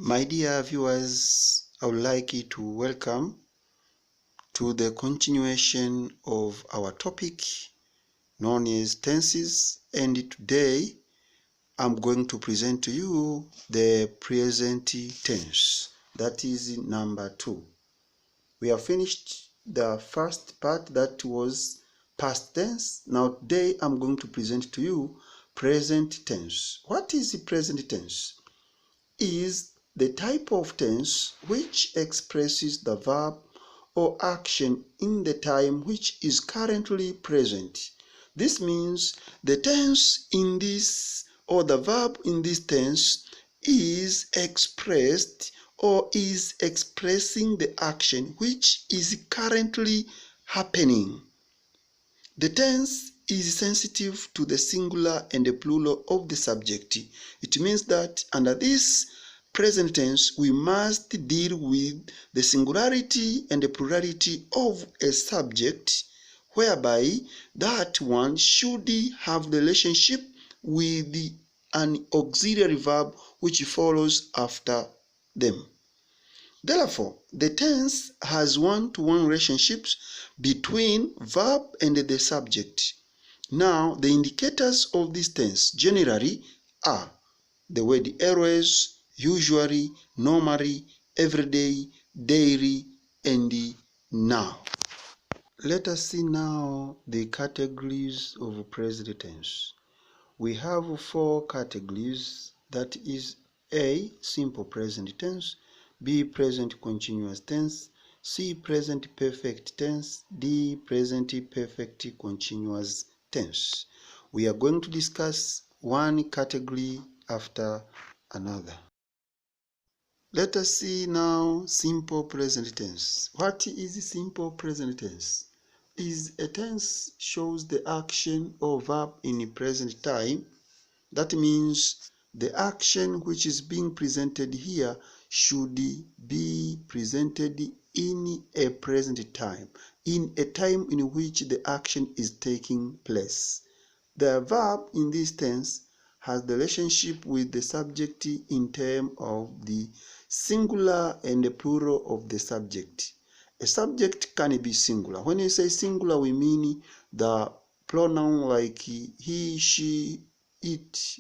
My dear viewers, I would like you to welcome to the continuation of our topic known as tenses, and today I'm going to present to you the present tense, that is number 2. We have finished the first part that was past tense. Now today I'm going to present to you present tense. What is the present tense? Is the type of tense which expresses the verb or action in the time which is currently present. This means the tense in this or the verb in this tense is expressed or is expressing the action which is currently happening. The tense is sensitive to the singular and the plural of the subject. It means that under this present tense, we must deal with the singularity and the plurality of a subject, whereby that one should have the relationship with an auxiliary verb which follows after them. Therefore, the tense has one-to-one relationships between verb and the subject. Now, the indicators of this tense generally are the word always, usually, normally, everyday, daily, and now. Let us see now the categories of present tense. We have 4 categories, that is A. Simple present tense, B. Present continuous tense, C. Present perfect tense, D. Present perfect continuous tense. We are going to discuss one category after another. Let us see now simple present tense. What is simple present tense? Is a tense shows the action or verb in present time. That means the action which is being presented here should be presented in a present time, in a time in which the action is taking place. The verb in this tense has the relationship with the subject in terms of the singular and the plural of the subject. A subject can be singular. When we say singular, we mean the pronoun like he, she, it.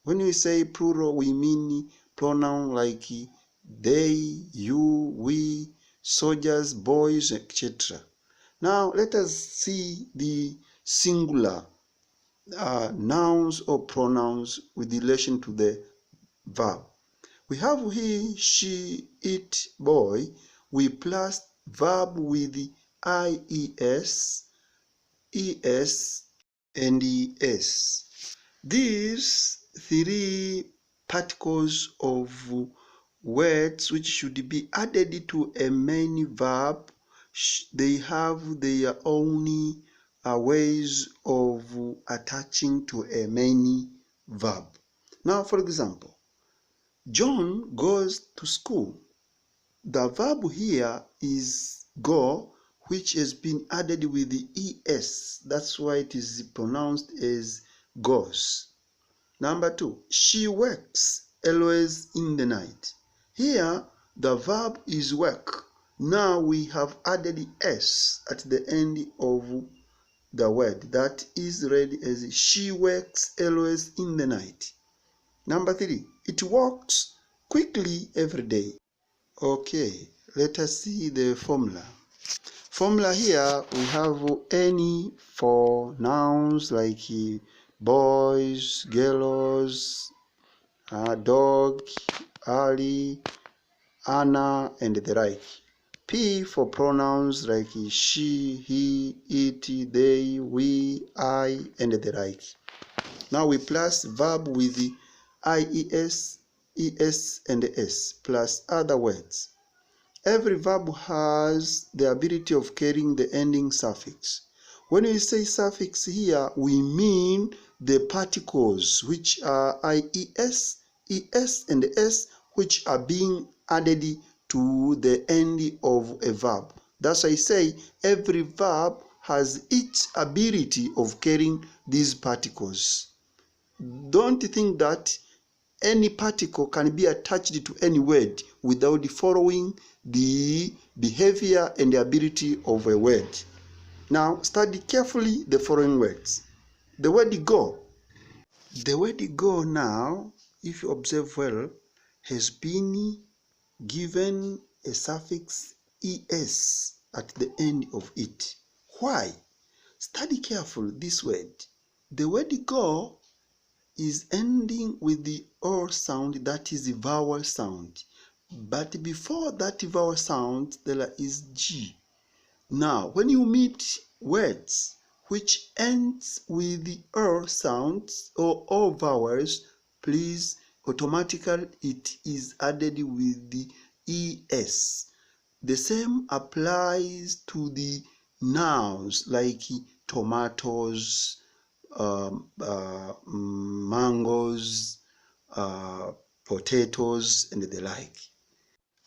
When we say plural, we mean pronoun like they, you, we, soldiers, boys, etc. Now let us see the singular nouns or pronouns with relation to the verb. We have he, she, it, boy. We plus verb with ies, es, and es. These 3 particles of words which should be added to a main verb, they have their own ways of attaching to a main verb. Now, for example, John goes to school. The verb here is go, which has been added with the es. That's why it is pronounced as goes. Number 2, she works always in the night. Here, the verb is work. Now we have added s at the end of the word. That is read as she works always in the night. Number 3, it walks quickly every day. Okay, let us see the formula. Formula here, we have any for nouns like boys, girls, dog, Ali, Anna, and the like. P for pronouns like she, he, it, they, we, I, and the like. Now we plus verb with the ies, es, and s plus other words. Every verb has the ability of carrying the ending suffix. When we say suffix here, we mean the particles which are ies, es, and s, which are being added to the end of a verb. Thus I say every verb has its ability of carrying these particles. Don't think that any particle can be attached to any word without following the behavior and the ability of a word. Now, study carefully the following words. The word go. The word go now, if you observe well, has been given a suffix es at the end of it. Why? Study carefully this word. The word go is ending with the O sound, that is the vowel sound. But before that vowel sound, there is G. Now, when you meet words which ends with the R sounds or O vowels, please automatically it is added with the ES. The same applies to the nouns like tomatoes, mangoes, potatoes, and the like.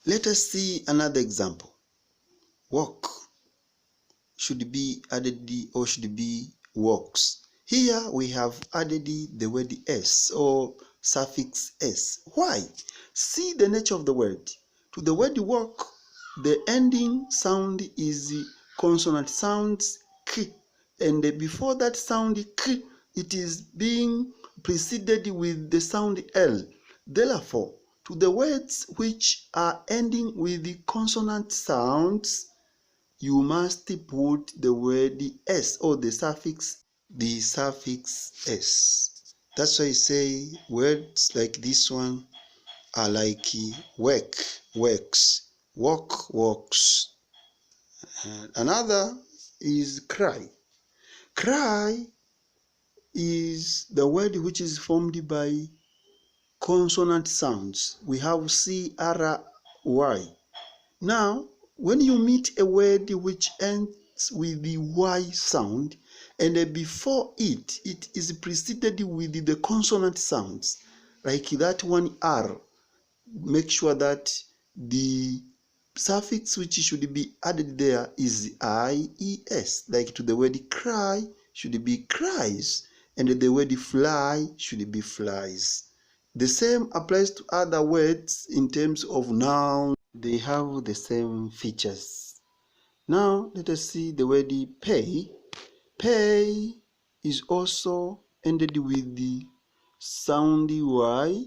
Let us see another example. Walk should be added or should be walks. Here we have added the word s or suffix s. Why? See the nature of the word. To the word walk, the ending sound is consonant sounds k, and before that sound k, it is being preceded with the sound l. Therefore, to the words which are ending with the consonant sounds, you must put the word s or the suffix s. That's why I say words like this one are like work, works, walk, walks. Another is cry. Cry is the word which is formed by consonant sounds. We have C, R, Y. Now, when you meet a word which ends with the Y sound, and before it is preceded with the consonant sounds, like that one R, make sure that the suffix which should be added there is IES, like to the word cry should be cries, and the word fly should be flies. The same applies to other words in terms of nouns. They have the same features. Now let us see the word pay. Pay is also ended with the sound Y,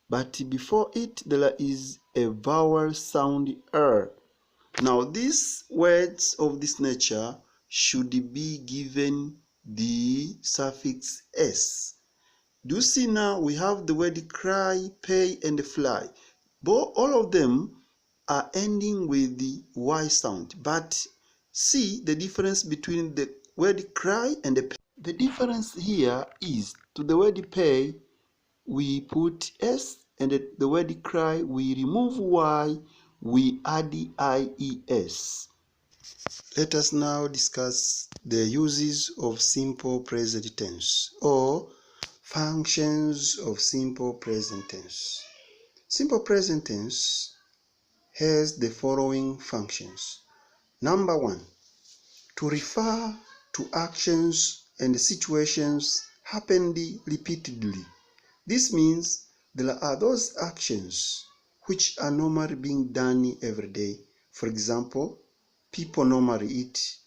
but before it there is a vowel sound R. Now these words of this nature should be given the suffix S. Do you see now we have the word cry, pay, and fly. But all of them are ending with the Y sound. But see the difference between the word cry and the pay. The difference here is to the word pay, we put S, and the word cry, we remove Y, we add the IES. Let us now discuss the uses of simple present tense or functions of simple present tense. Simple present tense has the following functions. Number 1, to refer to actions and situations happened repeatedly. This means there are those actions which are normally being done every day. For example, people normally eat,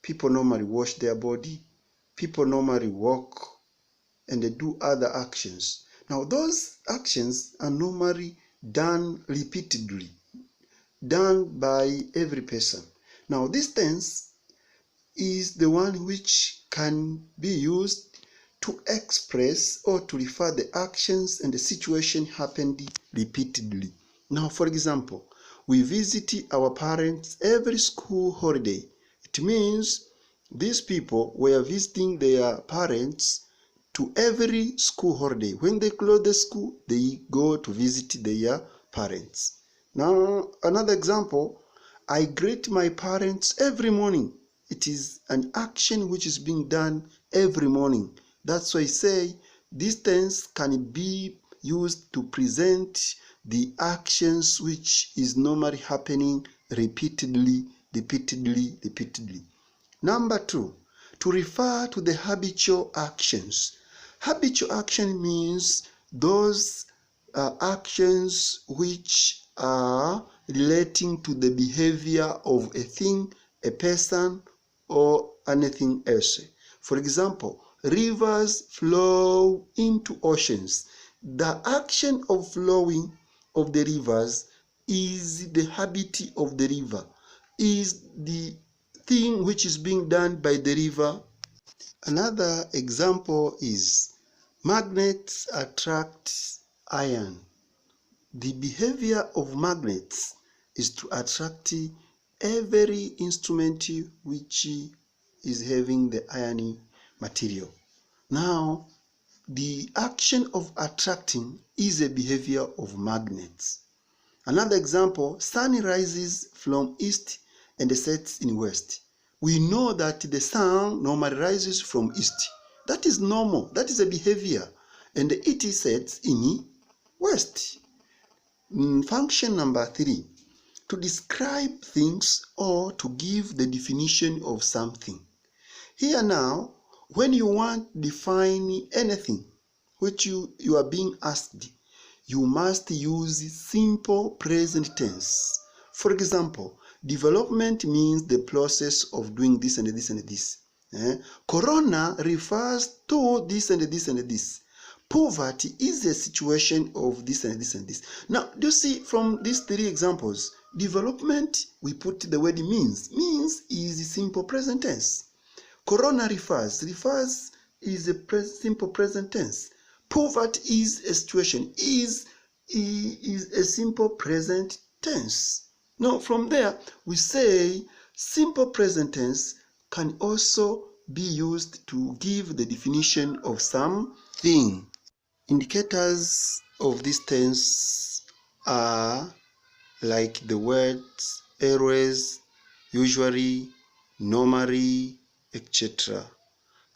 people normally wash their body, people normally walk, and they do other actions. Now, those actions are normally done repeatedly, done by every person. Now, this tense is the one which can be used to express or to refer the actions and the situation happened repeatedly. Now, for example, we visit our parents every school holiday. It means these people were visiting their parents to every school holiday. When they close the school, they go to visit their parents. Now, another example, I greet my parents every morning. It is an action which is being done every morning. That's why I say this tense can be used to present the actions which is normally happening repeatedly. Number 2, to refer to the habitual actions. Habitual action means those actions which are relating to the behavior of a thing, a person, or anything else. For example, rivers flow into oceans. The action of flowing of the rivers is the habit of the river, is the thing which is being done by the river. Another example is magnets attract iron. The behavior of magnets is to attract every instrument which is having the iron material. Now, the action of attracting is a behavior of magnets. Another example, sun rises from east and sets in west. We know that the sun normally rises from east. That is normal. That is a behavior. And it sets in west. Function number 3, to describe things or to give the definition of something. Here now, when you want to define anything which you are being asked, you must use simple present tense. For example, development means the process of doing this and this and this. Corona refers to this and this and this. Poverty is a situation of this and this and this. Now, do you see from these 3 examples, development, we put the word means. Means is simple present tense. Corona refers is a simple present tense. Poverty is a situation, is a simple present tense. Now, from there, we say simple present tense can also be used to give the definition of something. Indicators of this tense are like the words always, usually, normally, etc.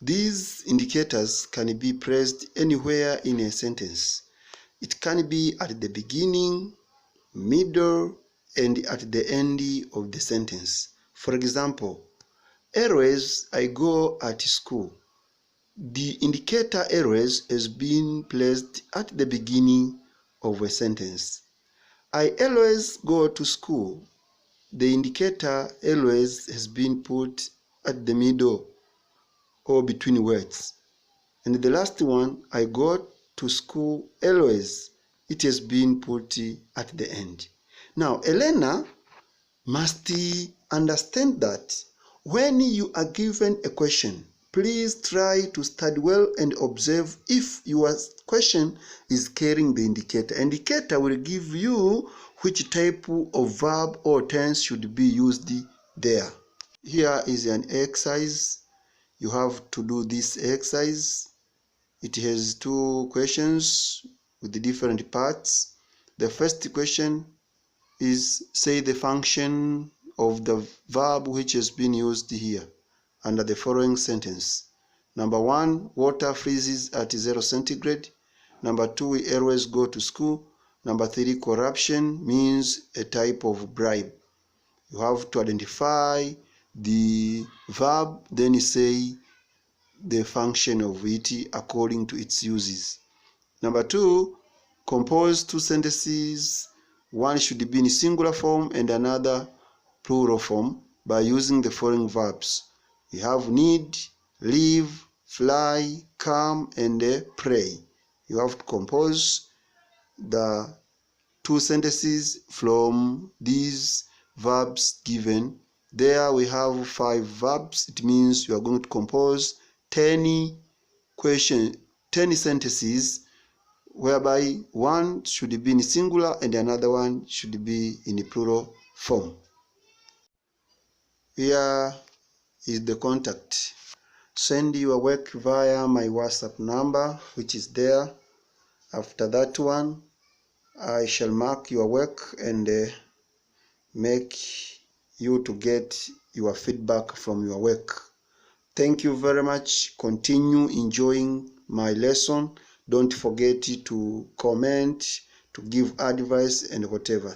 These indicators can be placed anywhere in a sentence. It can be at the beginning, middle, and at the end of the sentence. For example, always I go at school. The indicator always has been placed at the beginning of a sentence. I always go to school. The indicator always has been put at the middle or between words. And the last one, I go to school always, it has been put at the end. Now, Elena must understand that when you are given a question, please try to study well and observe if your question is carrying the indicator. Indicator will give you which type of verb or tense should be used there. Here is an exercise. You have to do this exercise. It has 2 questions with the different parts. The first question is, say the function of the verb which has been used here under the following sentence. Number 1, water freezes at 0 centigrade. Number 2, we always go to school. Number 3, corruption means a type of bribe. You have to identify the verb, then you say the function of it according to its uses. Number 2, compose 2 sentences. One should be in singular form and another plural form by using the following verbs. We have need, live, fly, come, and pray. You have to compose the 2 sentences from these verbs given. There we have 5 verbs. It means you are going to compose 10 sentences whereby one should be in singular and another one should be in plural form. Here is the contact. Send your work via my WhatsApp number, which is there. After that one, I shall mark your work and make you to get your feedback from your work. Thank you very much. Continue enjoying my lesson. Don't forget to comment, to give advice and whatever.